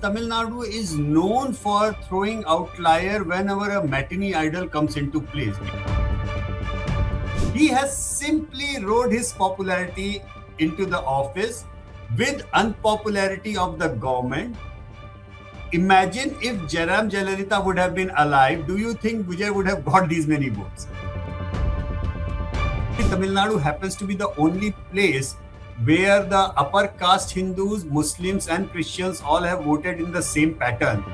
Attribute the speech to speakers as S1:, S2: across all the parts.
S1: Tamil Nadu is known for throwing outlier whenever a matinee idol comes into place. He has simply rode his popularity into the office with unpopularity of the government. Imagine if Jairam Jayalalitha would have been alive, do you think Vijay would have got these many votes? Tamil Nadu happens to be the only place where the upper caste Hindus, Muslims and Christians all have voted in the same pattern.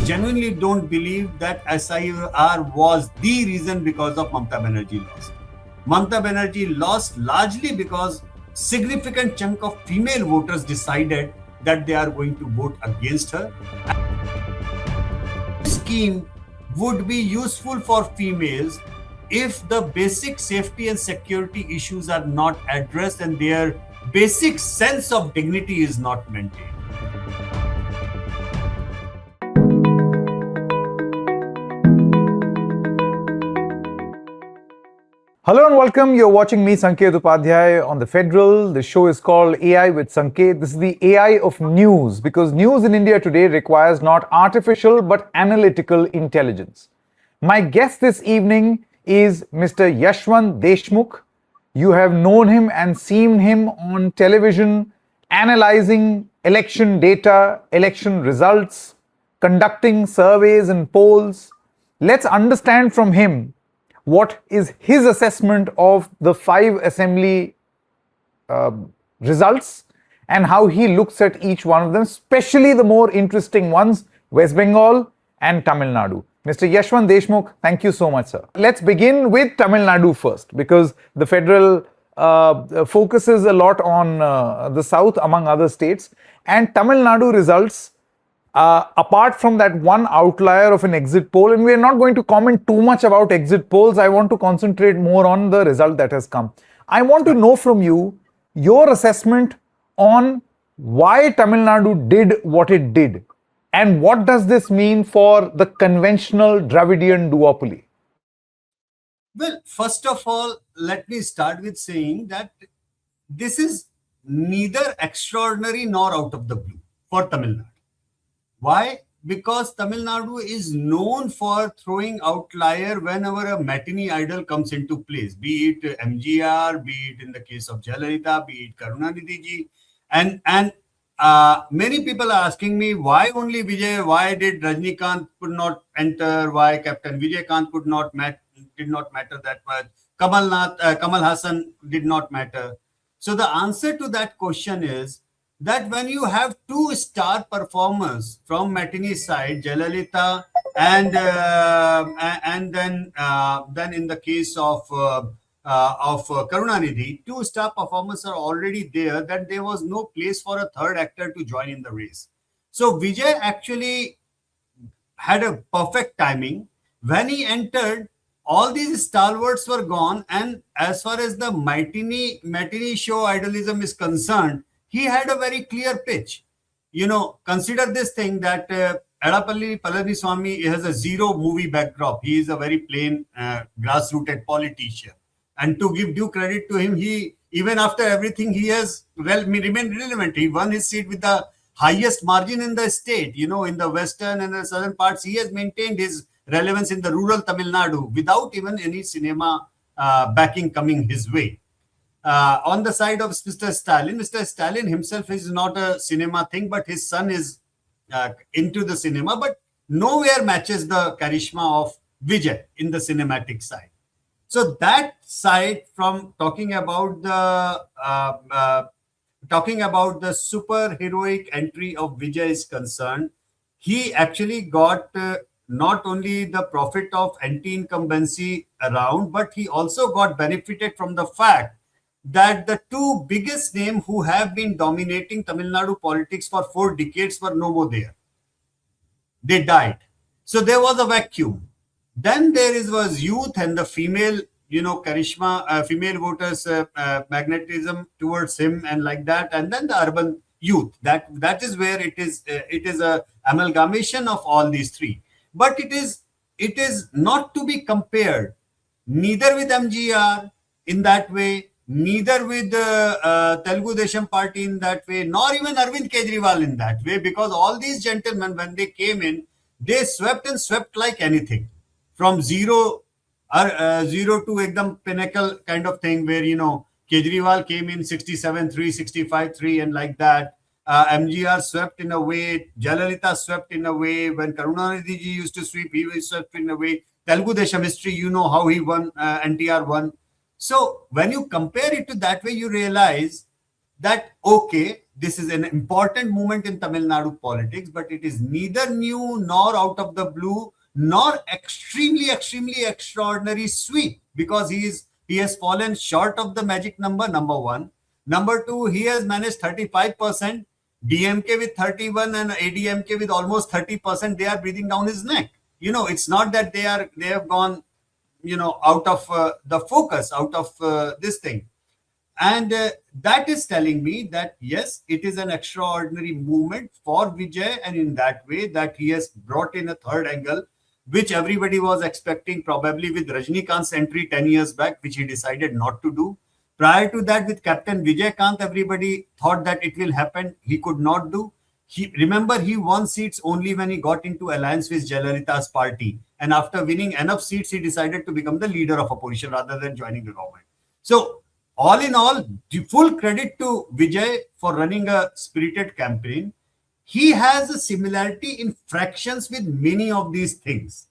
S1: Genuinely don't believe that SIR was the reason because of Mamata Banerjee lost. Mamata Banerjee lost largely because significant chunk of female voters decided that they are going to vote against her. This scheme would be useful for females if the basic safety and security issues are not addressed and their basic sense of dignity is not maintained.
S2: Hello and welcome. You're watching me, Sanket Upadhyay, on the Federal. The show is called AI with Sanket. This is the AI of news because news in India today requires not artificial but analytical intelligence. My guest this evening is Mr. Yashwant Deshmukh. You have known him and seen him on television analyzing election data, election results, conducting surveys and polls. Let's understand from him what is his assessment of the 5 assembly results and how he looks at each one of them, especially the more interesting ones, West Bengal and Tamil Nadu. Mr. Yashwant Deshmukh, thank you so much, sir. Let's begin with Tamil Nadu first, because the federal focuses a lot on the south, among other states. And Tamil Nadu results, apart from that one outlier of an exit poll, and we are not going to comment too much about exit polls, I want to concentrate more on the result that has come. I want to know from you your assessment on why Tamil Nadu did what it did. And what does this mean for the conventional Dravidian duopoly?
S1: Well, first of all, let me start with saying that this is neither extraordinary nor out of the blue for Tamil Nadu. Why? Because Tamil Nadu is known for throwing outlier whenever a matinee idol comes into place, be it MGR, be it in the case of Jayalalitha, be it Karunanidhi ji. And many people are asking me, why only Vijay? Why did Rajnikant could not enter? Why Captain Vijay Kant did not matter that much? Kamal Hassan did not matter. So the answer to that question is that when you have 2 star performers from matinee side, Jayalalitha and then in the case of Karunanidhi, 2 star performers are already there, that there was no place for a third actor to join in the race. So Vijay actually had a perfect timing. When he entered, all these stalwarts were gone, and as far as the matinee show idolism is concerned, he had a very clear pitch. You know, consider this thing that Edapalli Palaniswamy has a zero movie backdrop. He is a very plain grassrooted politician. And to give due credit to him, he, even after everything, he has remained relevant. He won his seat with the highest margin in the state. You know, in the western and the southern parts, he has maintained his relevance in the rural Tamil Nadu without even any cinema backing coming his way. On the side of Mr. Stalin himself is not a cinema thing, but his son is into the cinema, but nowhere matches the charisma of Vijay in the cinematic side. So that side, from talking about the super heroic entry of Vijay is concerned, he actually got not only the profit of anti-incumbency around, but he also got benefited from the fact that the 2 biggest names who have been dominating Tamil Nadu politics for 4 decades were no more there. They died. So there was a vacuum. Then there was youth and the female, charisma, female voters, magnetism towards him and like that. And then the urban youth. That is where it is a amalgamation of all these 3. But it is not to be compared neither with MGR in that way, neither with Telugu Desam party in that way, nor even Arvind Kejriwal in that way, because all these gentlemen, when they came in, they swept and swept like anything, from zero to ekdam pinnacle kind of thing, where Kejriwal came in 67-3, 65-3, and like that. MGR swept in a way, Jayalalitha swept in a way. When Karunanidhi ji used to sweep, he was swept in a way. Telugu Desam history, you know how he won, NTR won. So when you compare it to that way, you realize that, okay, this is an important moment in Tamil Nadu politics, but it is neither new nor out of the blue, nor extremely, extremely extraordinary sweep, because he has fallen short of the magic number one. Number two, he has managed 35%, DMK with 31 and ADMK with almost 30%. They are breathing down his neck. It's not that they have gone out of the focus, out of this thing. And that is telling me that, yes, it is an extraordinary movement for Vijay, and in that way that he has brought in a third angle, which everybody was expecting, probably with Rajnikant's entry 10 years back, which he decided not to do. Prior to that, with Captain Vijay Kant, everybody thought that it will happen. He could not do. Remember, he won seats only when he got into alliance with Jayalalitha's party. And after winning enough seats, he decided to become the leader of opposition rather than joining the government. So, all in all, full credit to Vijay for running a spirited campaign. He has a similarity in fractions with many of these things,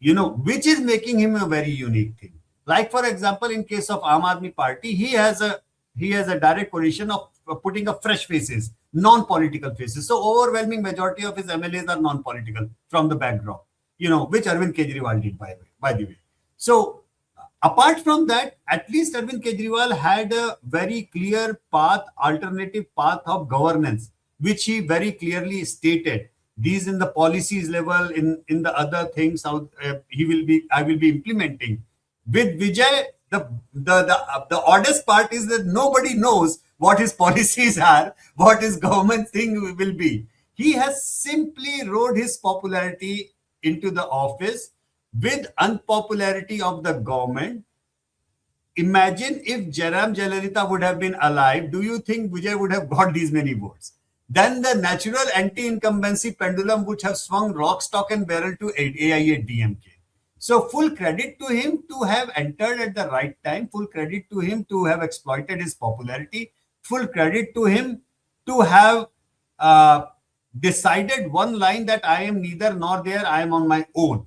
S1: which is making him a very unique thing. Like, for example, in case of Aam Aadmi Party, he has a direct position of putting up fresh faces, non-political faces. So overwhelming majority of his MLAs are non-political from the background, which Arvind Kejriwal did, by the way. So apart from that, at least Arvind Kejriwal had a very clear path, alternative path of governance, which he very clearly stated. These in the policies level, in the other things, I will be implementing. With Vijay, the oddest part is that nobody knows what his policies are, what his government thing will be. He has simply rode his popularity into the office with unpopularity of the government. Imagine if Jayalalitha would have been alive, do you think Vijay would have got these many votes? Then the natural anti-incumbency pendulum would have swung rock, stock and barrel to AIA-DMK. So full credit to him to have entered at the right time, full credit to him to have exploited his popularity, full credit to him to have decided one line that I am neither nor there, I am on my own,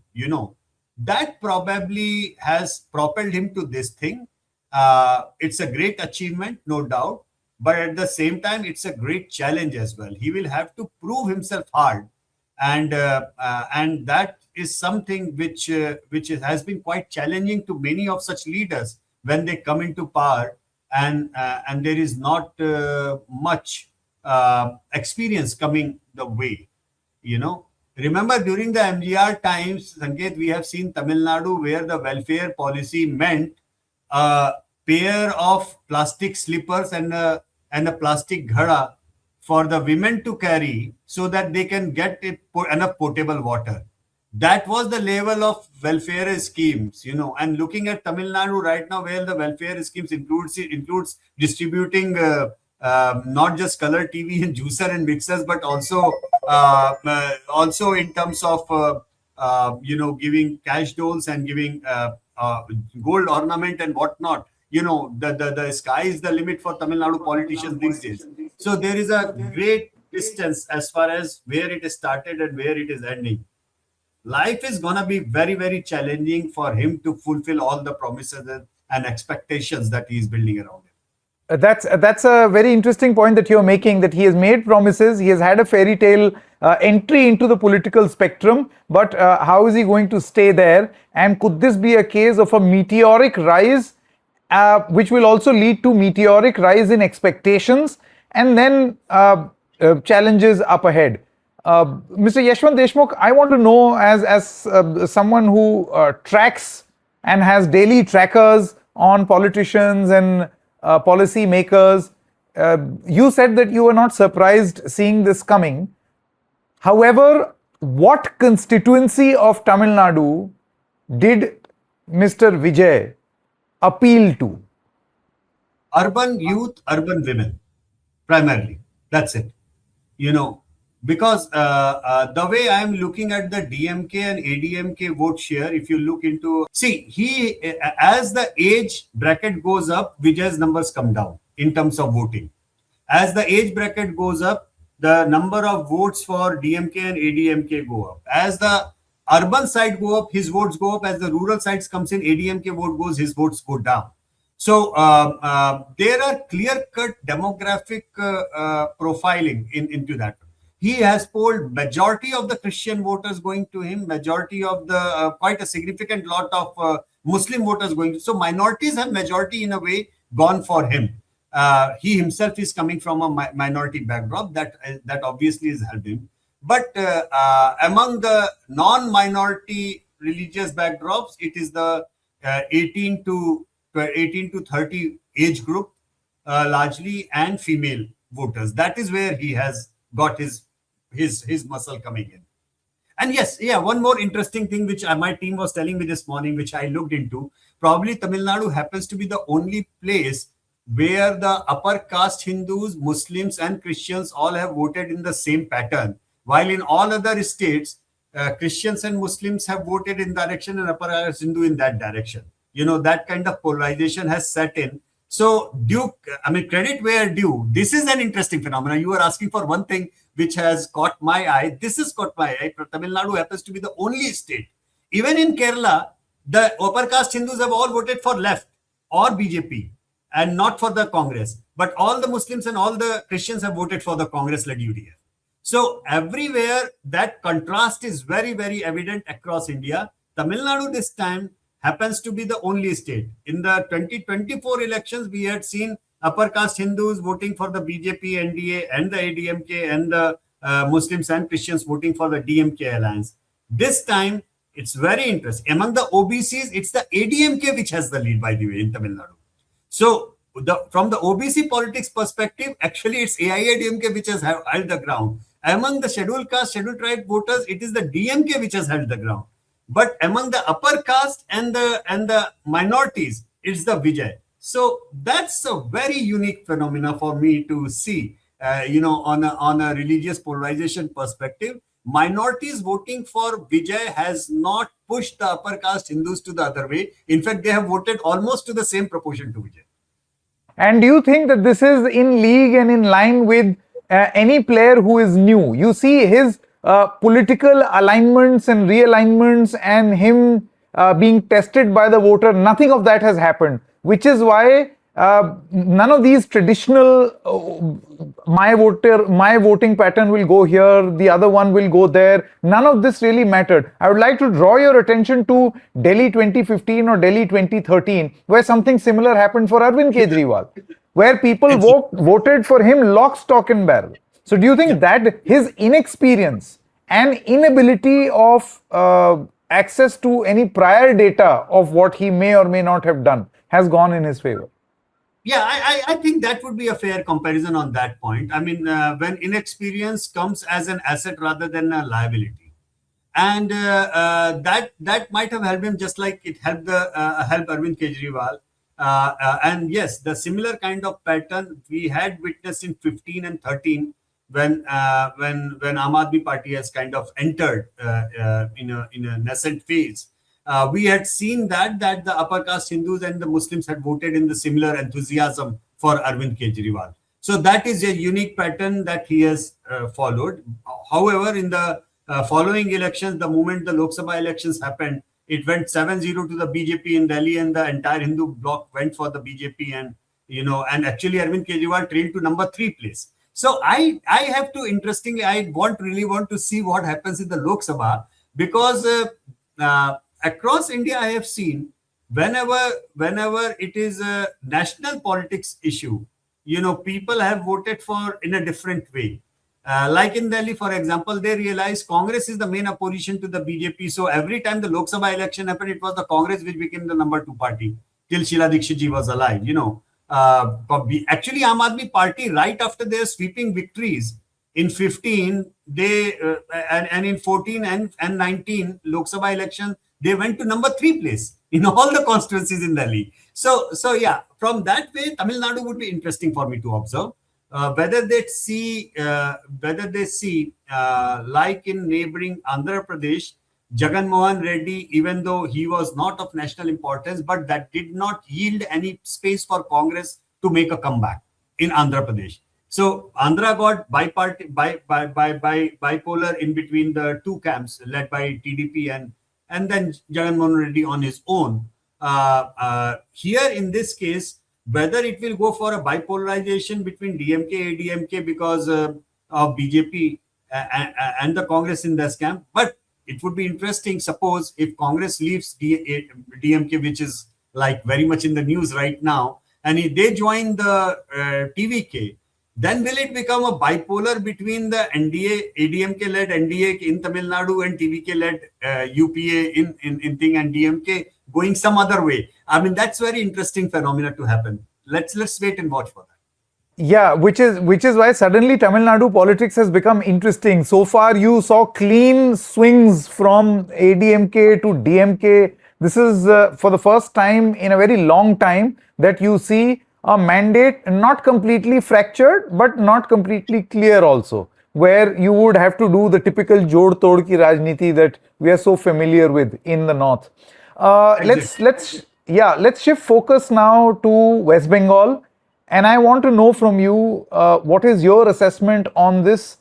S1: That probably has propelled him to this thing. It's a great achievement, no doubt, but at the same time, it's a great challenge as well. He will have to prove himself hard, and that is something which has been quite challenging to many of such leaders when they come into power, and there is not much experience coming the way, Remember, during the MGR times, Sanket, we have seen Tamil Nadu where the welfare policy meant a pair of plastic slippers and a plastic ghada for the women to carry so that they can get enough potable water. That was the level of welfare schemes, And looking at Tamil Nadu right now, where the welfare schemes includes distributing not just color TV and juicer and mixers, but also in terms of giving cash doles and giving gold ornament and whatnot. The sky is the limit for Tamil Nadu politicians these days. So there is a great distance as far as where it is started and where it is ending. Life is going to be very, very challenging for him to fulfill all the promises and expectations that he is building around him.
S2: That's a very interesting point that you're making, that he has made promises, he has had a fairy tale entry into the political spectrum, but how is he going to stay there? And could this be a case of a meteoric rise, which will also lead to meteoric rise in expectations and then challenges up ahead? Mr. Yashwant Deshmukh, I want to know, as someone who tracks and has daily trackers on politicians and policy makers, you said that you were not surprised seeing this coming. However, what constituency of Tamil Nadu did Mr. Vijay appeal to?
S1: urban youth, urban women, primarily. That's it. You know, because the way I am looking at the DMK and ADMK vote share, if you look into, see, as the age bracket goes up, Vijay's numbers come down in terms of voting. As the age bracket goes up, the number of votes for DMK and ADMK go up. As the urban side go up, his votes go up. As the rural sides comes in, ADMK vote goes, his votes go down. So there are clear-cut demographic profiling into that. He has polled majority of the Christian voters going to him, majority of the quite a significant lot of Muslim voters going to. So minorities have majority in a way gone for him. He himself is coming from a minority backdrop that obviously has helped him. But among the non-minority religious backdrops, it is the 18 to 30 age group largely, and female voters. That is where he has got his muscle coming in. And yes, yeah, one more interesting thing which my team was telling me this morning, which I looked into, probably Tamil Nadu happens to be the only place where the upper caste Hindus, Muslims and Christians all have voted in the same pattern, while in all other states, Christians and Muslims have voted in direction and upper caste Hindu in that direction. You know, that kind of polarization has set in. So credit where due. This is an interesting phenomenon. You are asking for one thing which has caught my eye. This has caught my eye. Tamil Nadu happens to be the only state. Even in Kerala, the upper caste Hindus have all voted for left or BJP and not for the Congress. But all the Muslims and all the Christians have voted for the Congress-led UDF. So everywhere that contrast is very, very evident across India. Tamil Nadu this time happens to be the only state. In the 2024 elections, we had seen upper caste Hindus voting for the BJP, NDA and the ADMK, and the Muslims and Christians voting for the DMK alliance. This time, it's very interesting. Among the OBCs, it's the ADMK which has the lead, by the way, in Tamil Nadu. So from the OBC politics perspective, actually it's AIADMK which has held the ground. Among the scheduled caste, scheduled tribe voters, it is the DMK which has held the ground. But among the upper caste and the minorities, it's the Vijay. So that's a very unique phenomena for me to see. On a religious polarization perspective, minorities voting for Vijay has not pushed the upper caste Hindus to the other way. In fact, they have voted almost to the same proportion to Vijay.
S2: And do you think that this is in league and in line with any player who is new? You see his political alignments and realignments and him being tested by the voter, nothing of that has happened, which is why none of these traditional my voting pattern will go here, the other one will go there, none of this really mattered. I would like to draw your attention to Delhi 2015 or Delhi 2013, where something similar happened for Arvind Kejriwal, where people voted for him lock, stock and barrel. So do you think that his inexperience and inability of access to any prior data of what he may or may not have done has gone in his favor?
S1: Yeah, I think that would be a fair comparison on that point. I mean, when inexperience comes as an asset rather than a liability, and that might have helped him, just like it helped Arvind Kejriwal. And yes, the similar kind of pattern we had witnessed in 15 and 13 when Aam Aadmi Party has kind of entered in a nascent phase. We had seen that the upper caste Hindus and the Muslims had voted in the similar enthusiasm for Arvind Kejriwal. So that is a unique pattern that he has followed. However, in the following elections, the moment the Lok Sabha elections happened, it went 7-0 to the BJP in Delhi, and the entire Hindu bloc went for the BJP, and actually Arvind Kejriwal trailed to number 3 place. So I have to, interestingly, I really want to see what happens in the Lok Sabha, because across India, I have seen whenever it is a national politics issue, people have voted for in a different way. Like in Delhi, for example, they realized Congress is the main opposition to the BJP. So every time the Lok Sabha election happened, it was the Congress which became the number 2 party till Sheila Dikshit ji was alive. Actually, Aam Aadmi Party, right after their sweeping victories in 15, they and in 14 and 19 Lok Sabha election, they went to number 3 place in all the constituencies in Delhi. So yeah, from that way, Tamil Nadu would be interesting for me to observe. Whether they see like in neighboring Andhra Pradesh, Jagan Mohan Reddy, even though he was not of national importance, but that did not yield any space for Congress to make a comeback in Andhra Pradesh. So Andhra got bipolar in between the two camps led by TDP and then Jagan Mohan Reddy on his own. Here in this case, whether it will go for a bipolarization between DMK, ADMK because of BJP and the Congress in this camp, but it would be interesting. Suppose if Congress leaves DMK, which is like very much in the news right now, and if they join the TVK, then will it become a bipolar between the NDA, ADMK-led NDA in Tamil Nadu and TVK-led UPA in thing and DMK going some other way? I mean, that's very interesting phenomena to happen. Let's wait and watch for that.
S2: Yeah, which is why suddenly Tamil Nadu politics has become interesting. So far, you saw clean swings from ADMK to DMK. This is for the first time in a very long time that you see a mandate not completely fractured, but not completely clear also, where you would have to do the typical jod tod ki rajniti that we are so familiar with in the north. Let's shift focus now to West Bengal. And I want to know from you what is your assessment on this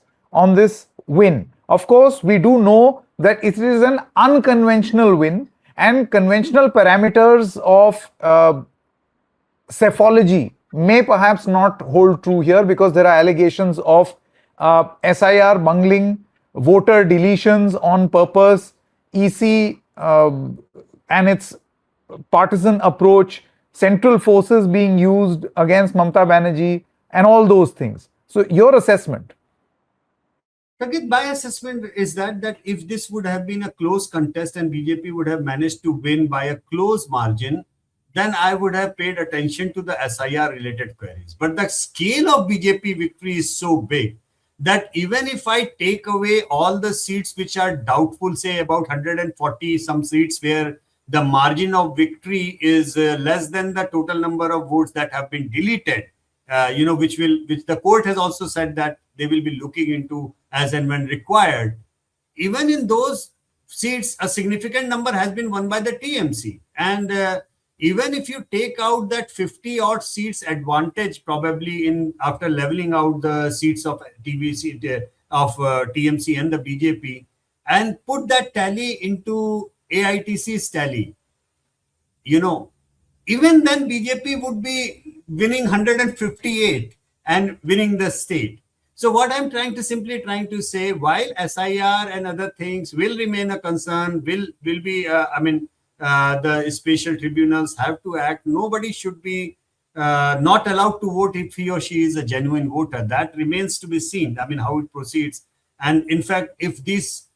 S2: win. Of course, we do know that it is an unconventional win, and conventional parameters of psephology may perhaps not hold true here because there are allegations of SIR bungling, voter deletions on purpose, EC and its partisan approach, central forces being used against Mamata Banerjee, and all those things. So, your assessment?
S1: Sanket, my assessment is that if this would have been a close contest and BJP would have managed to win by a close margin, then I would have paid attention to the SIR related queries. But the scale of BJP victory is so big that even if I take away all the seats which are doubtful, say about 140 some seats where the margin of victory is less than the total number of votes that have been deleted, which the court has also said that they will be looking into as and when required. Even in those seats, a significant number has been won by the TMC. And even if you take out that 50 odd seats advantage, probably in after leveling out the seats of TMC and the BJP, and put that tally into AITC's tally, even then BJP would be winning 158 and winning the state. So what I'm simply trying to say, while SIR and other things will remain a concern, will be, the special tribunals have to act. Nobody should be not allowed to vote if he or she is a genuine voter. That remains to be seen. I mean, how it proceeds. And in fact, if this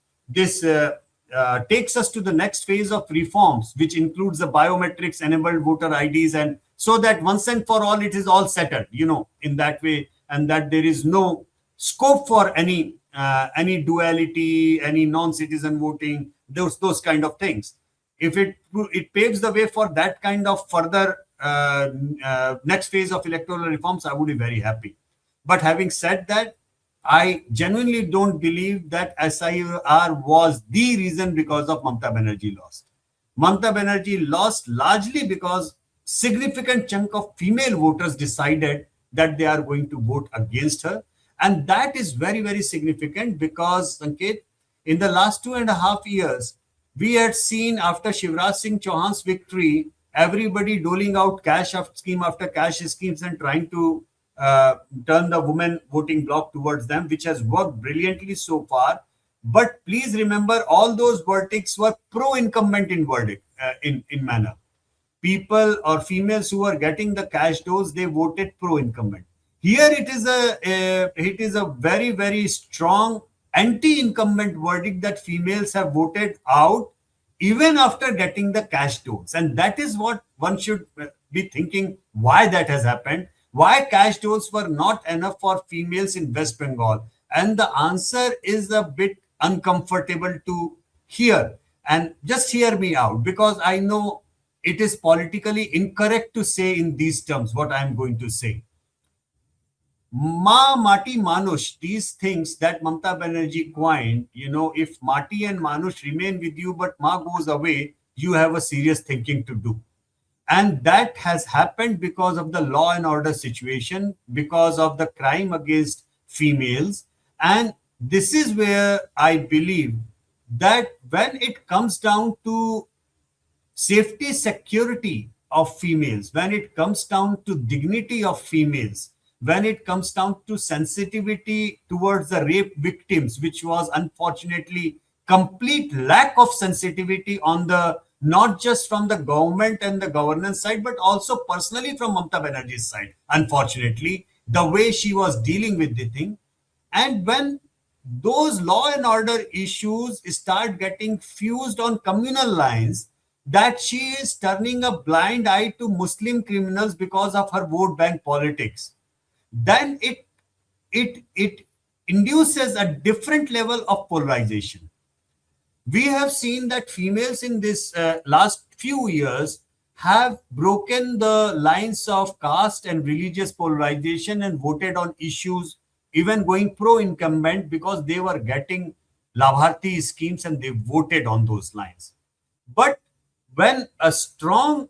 S1: takes us to the next phase of reforms, which includes the biometrics enabled voter IDs, and so that once and for all it is all settled, in that way, and that there is no scope for any duality, any non-citizen voting, those kind of things. If it paves the way for that kind of further next phase of electoral reforms, I would be very happy. But having said that, I genuinely don't believe that SIR was the reason because of Mamata Banerjee lost. Mamata Banerjee lost largely because significant chunk of female voters decided that they are going to vote against her. And that is very, very significant because, Sanket, in the last 2.5 years, we had seen after Shivraj Singh Chauhan's victory, everybody doling out cash scheme after cash schemes and trying to turn the women voting bloc towards them, which has worked brilliantly so far. But please remember, all those verdicts were pro-incumbent in manner. People or females who were getting the cash dose, they voted pro-incumbent. Here it is a very, very strong anti-incumbent verdict that females have voted out even after getting the cash dose. And that is what one should be thinking, why that has happened. Why cash dose were not enough for females in West Bengal? And the answer is a bit uncomfortable to hear. And just hear me out, because I know it is politically incorrect to say in these terms what I am going to say. Ma, Mati, Manush, these things that Mamata Banerjee coined, if Mati and Manush remain with you, but Ma goes away, you have a serious thinking to do. And that has happened because of the law and order situation, because of the crime against females. And this is where I believe that when it comes down to safety, security of females, when it comes down to dignity of females, when it comes down to sensitivity towards the rape victims, which was unfortunately complete lack of sensitivity on the, not just from the government and the governance side, but also personally from Mamata Banerjee's side, unfortunately, the way she was dealing with the thing. And when those law and order issues start getting fused on communal lines, that she is turning a blind eye to Muslim criminals because of her vote bank politics, then it induces a different level of polarization. We have seen that females in this last few years have broken the lines of caste and religious polarization and voted on issues, even going pro incumbent, because they were getting Labharti schemes and they voted on those lines. But when a strong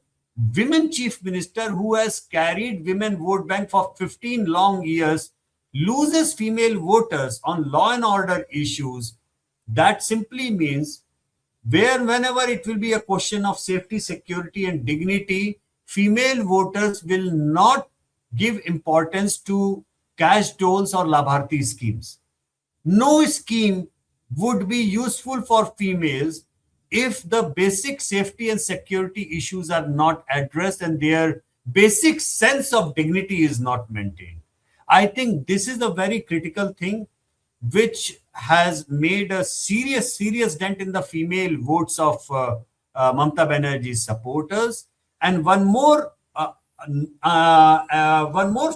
S1: women chief minister who has carried women vote bank for 15 long years loses female voters on law and order issues, that simply means whenever it will be a question of safety, security, and dignity, female voters will not give importance to cash doles or Labharti schemes. No scheme would be useful for females if the basic safety and security issues are not addressed and their basic sense of dignity is not maintained. I think this is a very critical thing which has made a serious dent in the female votes of Mamata Banerjee's supporters. And one more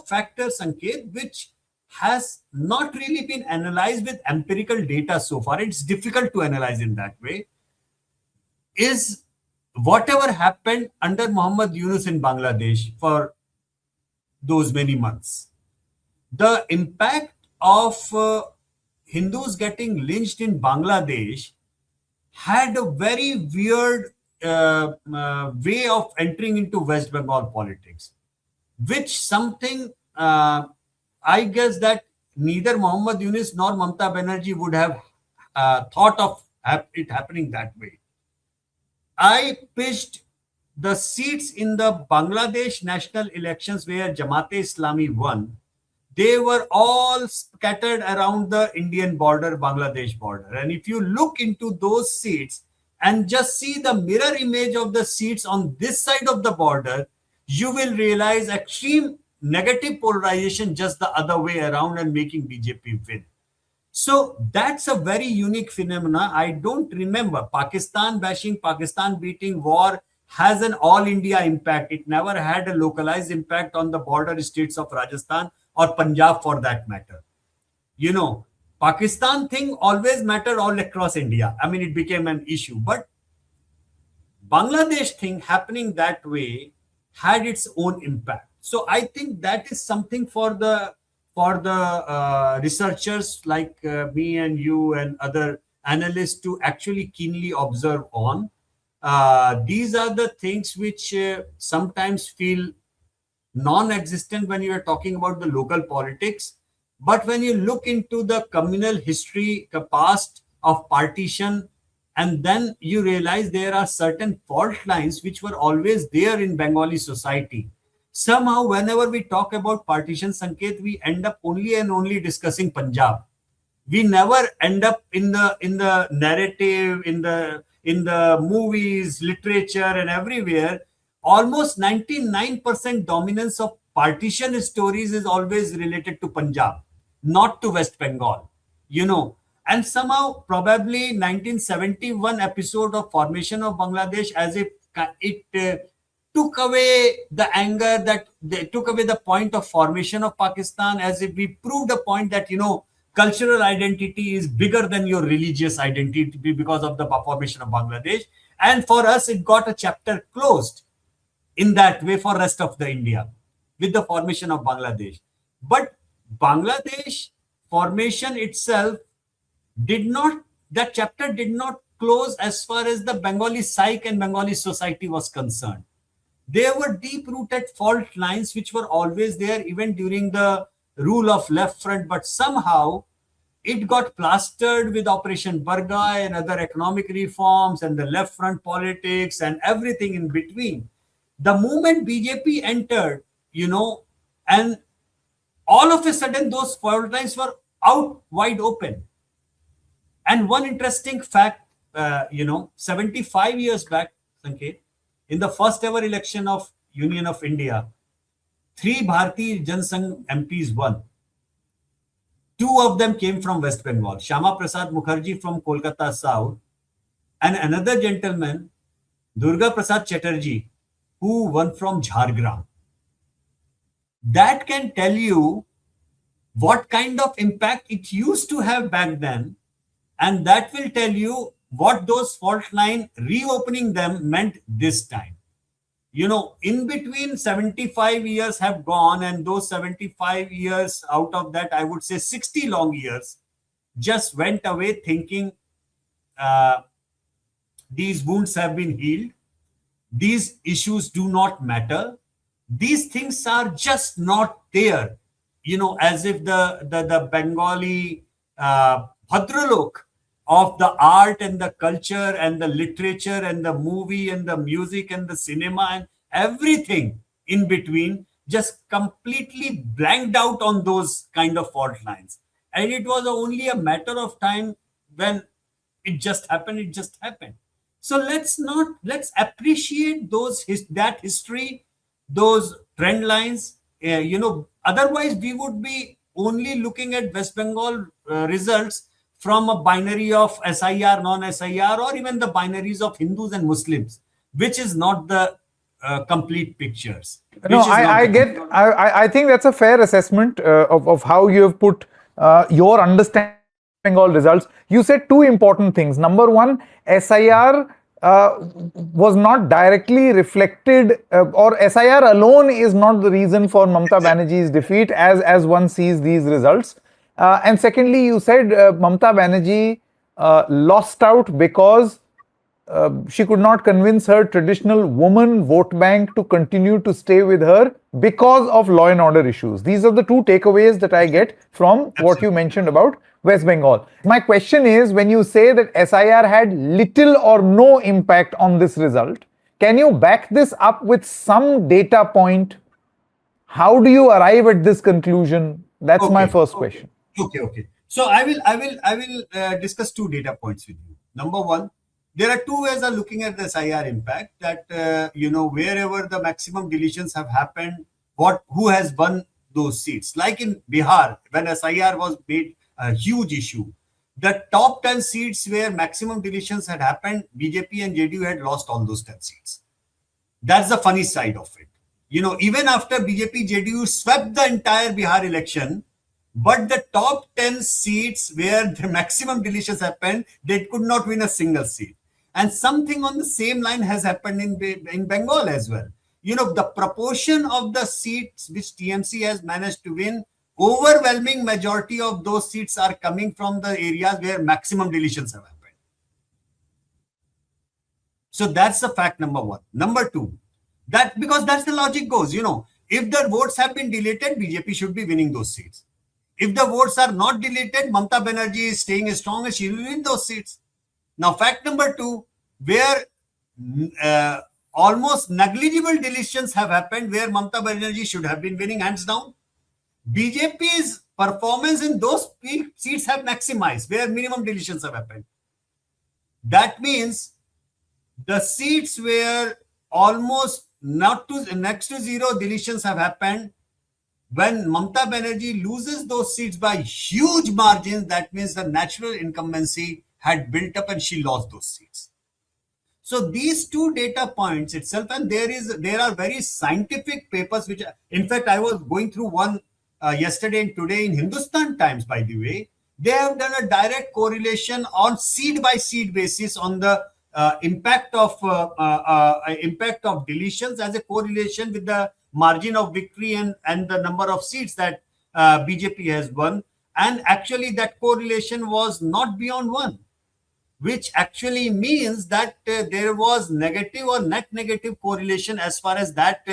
S1: factor, Sanket, which has not really been analyzed with empirical data so far. It's difficult to analyze in that way. Is whatever happened under Muhammad Yunus in Bangladesh for those many months, the impact of Hindus getting lynched in Bangladesh had a very weird way of entering into West Bengal politics, which something I guess that neither Muhammad Yunus nor Mamata Banerjee would have thought of it happening that way. I pitched the seats in the Bangladesh national elections where Jamaat-e-Islami won. They were all scattered around the Indian border, Bangladesh border. And if you look into those seats and just see the mirror image of the seats on this side of the border, you will realize extreme negative polarization just the other way around and making BJP win. So that's a very unique phenomena. I don't remember Pakistan bashing, Pakistan beating war has an all India impact. It never had a localized impact on the border states of Rajasthan or Punjab for that matter. Pakistan thing always mattered all across India. I mean, it became an issue. But Bangladesh thing happening that way had its own impact. So I think that is something for the researchers like me and you and other analysts to actually keenly observe on. These are the things which sometimes feel non-existent when you are talking about the local politics. But when you look into the communal history, the past of partition, and then you realize there are certain fault lines which were always there in Bengali society. Somehow, whenever we talk about partition, Sanket, we end up only and only discussing Punjab. We never end up in the narrative, in the movies, literature, and everywhere. Almost 99% dominance of partition stories is always related to Punjab, not to West Bengal. And somehow probably 1971 episode of formation of Bangladesh, as if it took away the anger, that they took away the point of formation of Pakistan, as if we proved a point that cultural identity is bigger than your religious identity because of the formation of Bangladesh. And for us, it got a chapter closed in that way for rest of the India with the formation of Bangladesh. But Bangladesh formation itself that chapter did not close as far as the Bengali psyche and Bengali society was concerned. There were deep-rooted fault lines which were always there even during the rule of left front, but somehow it got plastered with Operation Bargai and other economic reforms and the left front politics and everything in between. The moment BJP entered, and all of a sudden those fault lines were out wide open. And one interesting fact, 75 years back, Sanket, in the first ever election of Union of India, 3 Bharatiya Jansangh MPs won. 2 of them came from West Bengal, Shyama Prasad Mukherjee from Kolkata South, and another gentleman, Durga Prasad Chatterjee, who won from Jhargram. That can tell you what kind of impact it used to have back then, and that will tell you what those fault line reopening them meant this time. In between 75 years have gone, and those 75 years, out of that, I would say 60 long years just went away thinking these wounds have been healed. These issues do not matter. These things are just not there. As if the Bengali Bhadralok of the art and the culture and the literature and the movie and the music and the cinema and everything in between just completely blanked out on those kind of fault lines. And it was only a matter of time when it just happened. So let's appreciate that history, those trend lines. Otherwise we would be only looking at West Bengal results from a binary of SIR, non-SIR, or even the binaries of Hindus and Muslims, which is not the complete pictures.
S2: No, I think that's a fair assessment of how you have put your understanding of Bengal results. You said 2 important things. Number 1, SIR was not directly reflected, or SIR alone is not the reason for Mamata Banerjee's defeat as one sees these results. And secondly, you said Mamata Banerjee lost out because she could not convince her traditional woman vote bank to continue to stay with her because of law and order issues. These are the 2 takeaways that I get from what you mentioned about West Bengal. My question is, when you say that SIR had little or no impact on this result, can you back this up with some data point? How do you arrive at this conclusion? That's my first question.
S1: Okay. So I will discuss 2 data points with you. Number 1, there are 2 ways of looking at the SIR impact. That wherever the maximum deletions have happened, who has won those seats? Like in Bihar, when SIR was made a huge issue, the top 10 seats where maximum deletions had happened, BJP and JDU had lost all those 10 seats. That's the funny side of it. Even after BJP, JDU swept the entire Bihar election, but the top 10 seats where the maximum deletions happened, they could not win a single seat. And something on the same line has happened in Bengal as well. The proportion of the seats which TMC has managed to win, overwhelming majority of those seats are coming from the areas where maximum deletions have happened. So that's the fact number 1. Number 2, because that's the logic goes, if the votes have been deleted, BJP should be winning those seats. If the votes are not deleted, Mamata Banerjee is staying as strong as she will win those seats. Now, fact number 2, where almost negligible deletions have happened, where Mamata Banerjee should have been winning hands down, BJP's performance in those seats have maximized, where minimum deletions have happened. That means the seats where almost next to zero deletions have happened, when Mamata Banerjee loses those seats by huge margins, that means the natural incumbency had built up and she lost those seats. So these 2 data points itself, and there are very scientific papers, which in fact I was going through one yesterday and today in Hindustan Times, by the way, They have done a direct correlation on seed by seed basis on the impact of deletions as a correlation with the margin of victory and the number of seats that BJP has won. And actually, that correlation was not beyond one, which actually means that there was negative or net negative correlation as far as that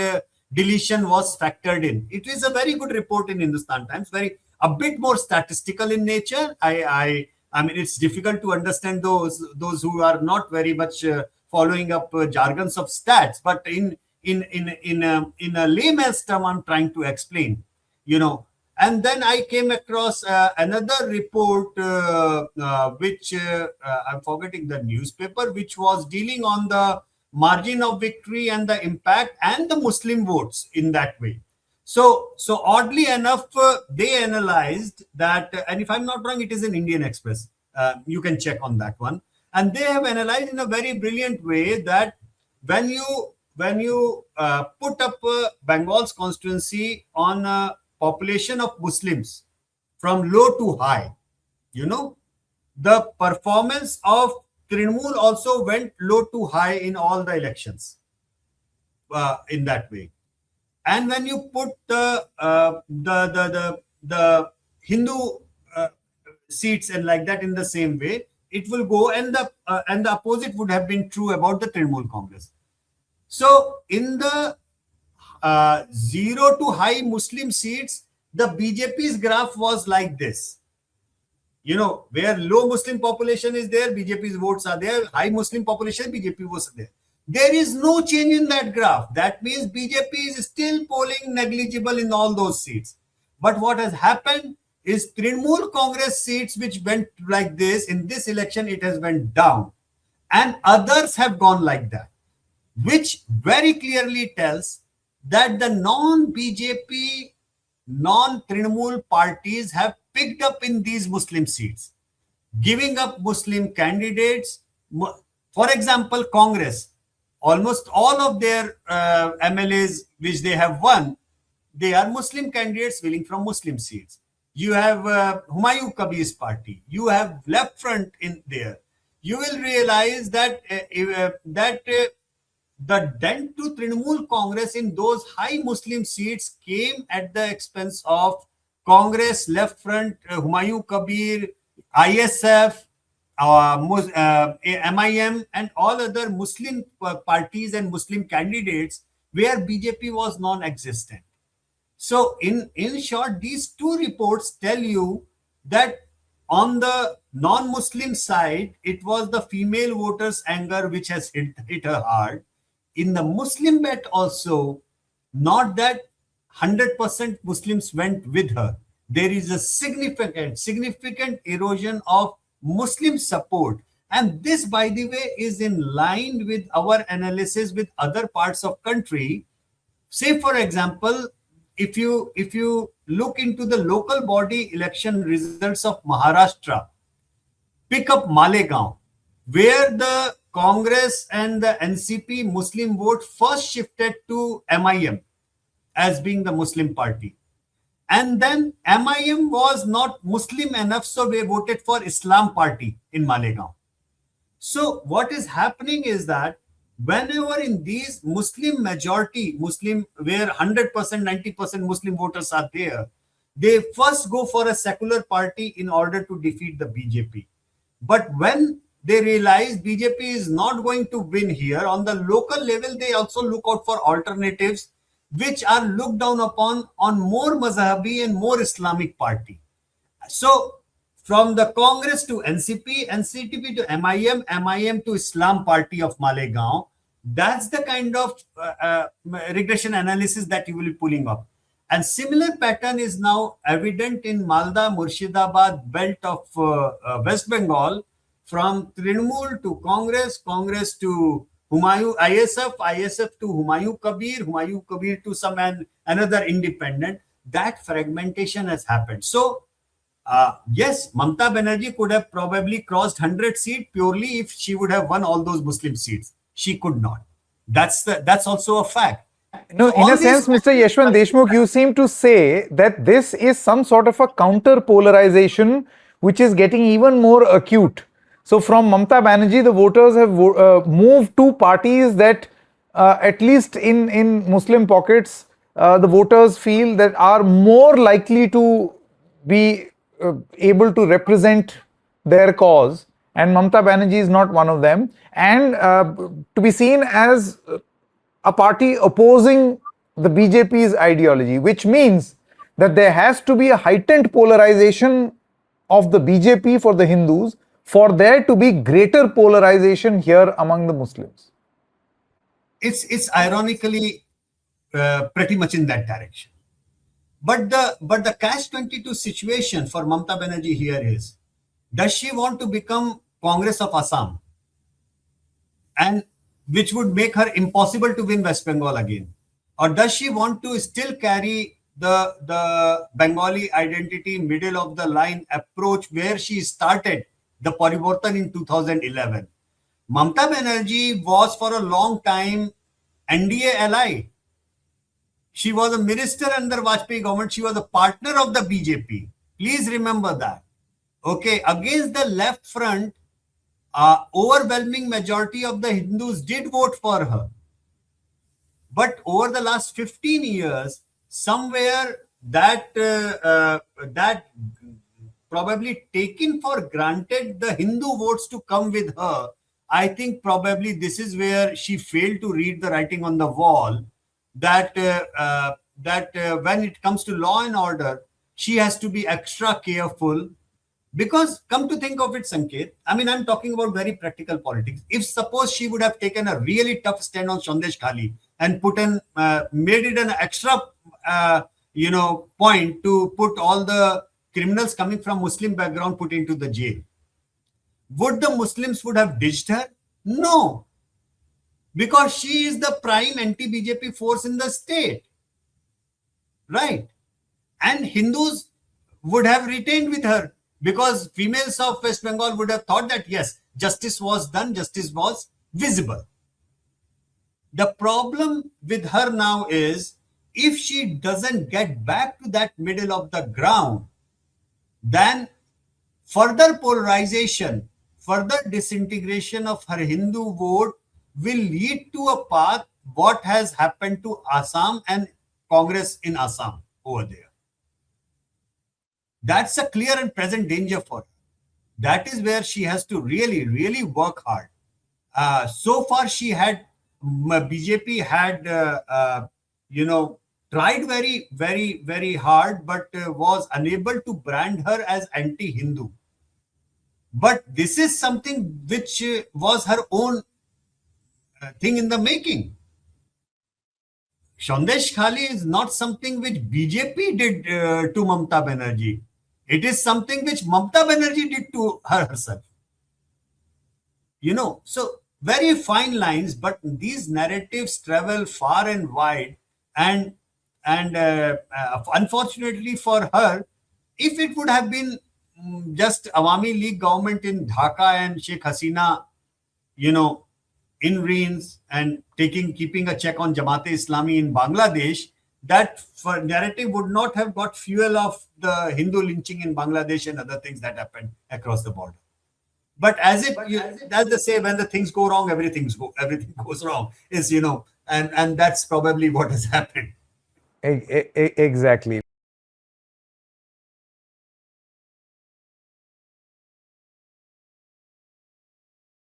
S1: deletion was factored in. It is a very good report in Hindustan Times, very a bit more statistical in nature. I mean, it's difficult to understand those who are not very much following up jargons of stats, but in a layman's term, I'm trying to explain. And then I came across another report, which I'm forgetting the newspaper, which was dealing on the margin of victory and the impact and the Muslim votes in that way. So oddly enough, they analyzed that, and if I'm not wrong, it is in Indian Express. You can check on that one. And they have analyzed in a very brilliant way that when you put up Bengal's constituency on a population of Muslims from low to high, the performance of Trinamool also went low to high in all the elections in that way. And when you put the Hindu seats and like that in the same way, it will go, and the opposite would have been true about the Trinamool Congress. So in the 0 to high Muslim seats, the BJP's graph was like this. Where low Muslim population is there, BJP's votes are there. High Muslim population, BJP was there. There is no change in that graph. That means BJP is still polling negligible in all those seats. But what has happened is Trinamool Congress seats, which went like this, in this election, it has went down. And others have gone like that, which very clearly tells that the non-BJP, non-Trinamool parties have picked up in these Muslim seats, giving up Muslim candidates. For example, Congress, almost all of their MLAs which they have won, they are Muslim candidates willing from Muslim seats. You have Humayun Kabir's party. You have Left Front in there. You will realize that the dent to Trinamool Congress in those high Muslim seats came at the expense of Congress, Left Front, Humayun Kabir, ISF, MIM, and all other Muslim parties and Muslim candidates where BJP was non-existent. So in short, these two reports tell you that on the non-Muslim side, it was the female voters' anger which has hit her hard. In the Muslim bet also, not that 100% Muslims went with her. There is a significant erosion of Muslim support. And this, by the way, is in line with our analysis with other parts of country. Say, for example, if you look into the local body election results of Maharashtra, pick up Malegaon, where the Congress and the NCP Muslim vote first shifted to MIM as being the Muslim party. And then MIM was not Muslim enough, so they voted for Islam party in Malegaon. So what is happening is that whenever in these Muslim majority, Muslim where 100%, 90% Muslim voters are there, they first go for a secular party in order to defeat the BJP. But when they realize BJP is not going to win here, on the local level, they also look out for alternatives which are looked down upon on more Mazhabi and more Islamic party. So from the Congress to NCP, NCTP to MIM, MIM to Islam party of Malegaon, that's the kind of regression analysis that you will be pulling up. And similar pattern is now evident in Malda, Murshidabad belt of West Bengal, from Trinamool to Congress, Congress to Humayun, ISF to Humayun Kabir to some another independent. That fragmentation has happened. So, yes, Mamata Banerjee could have probably crossed 100 seats purely if she would have won all those Muslim seats. She could not. That's also a fact.
S2: No,
S1: So
S2: in
S1: all
S2: a sense,
S1: these-
S2: Mr. Yashwant Deshmukh, you seem to say that this is some sort of a counter polarization which is getting even more acute. So from Mamata Banerjee, the voters have moved to parties that, at least in Muslim pockets, the voters feel that are more likely to be able to represent their cause, and Mamata Banerjee is not one of them, and to be seen as a party opposing the BJP's ideology, which means that there has to be a heightened polarization of the BJP for the Hindus for there to be greater polarization here among the Muslims.
S1: It's ironically pretty much in that direction. But the catch-22 situation for Mamata Banerjee here is, does she want to become Congress of Assam, and which would make her impossible to win West Bengal again? Or does she want to still carry the Bengali identity, middle of the line approach where she started the Parivartan in 2011? Mamata Banerjee was for a long time NDA ally. She was a minister under Vajpayee government. She was a partner of the BJP. Please remember that. Okay, against the left front, overwhelming majority of the Hindus did vote for her. But over the last 15 years, somewhere that that probably taken for granted the Hindu votes to come with her. I think probably this is where she failed to read the writing on the wall, that when it comes to law and order, she has to be extra careful. Because come to think of it, Sanket, I mean, I'm talking about very practical politics. If suppose she would have taken a really tough stand on Sandesh Khali and made it an extra, point to put all the criminals coming from Muslim background put into the jail, would the Muslims would have ditched her? No, because she is the prime anti-BJP force in the state, right? And Hindus would have retained with her, because females of West Bengal would have thought that, yes, justice was done, justice was visible. The problem with her now is, if she doesn't get back to that middle of the ground, then further polarization, further disintegration of her Hindu vote will lead to a path what has happened to Assam and Congress in Assam over there. That's a clear and present danger for her. That is where she has to really, really work hard. So far, BJP had, tried very, very, very hard, but was unable to brand her as anti-Hindu. But this is something which was her own thing in the making. Sandesh Khali is not something which BJP did to Mamata Banerjee. It is something which Mamata Banerjee did to herself. So very fine lines, but these narratives travel far and wide. And unfortunately for her, if it would have been just Awami League government in Dhaka and Sheikh Hasina, in reins and keeping a check on Jamaat-e-Islami in Bangladesh, that narrative would not have got fuel of the Hindu lynching in Bangladesh and other things that happened across the border. But as they say, when the things go wrong, everything goes wrong. And that's probably what has happened.
S2: Exactly.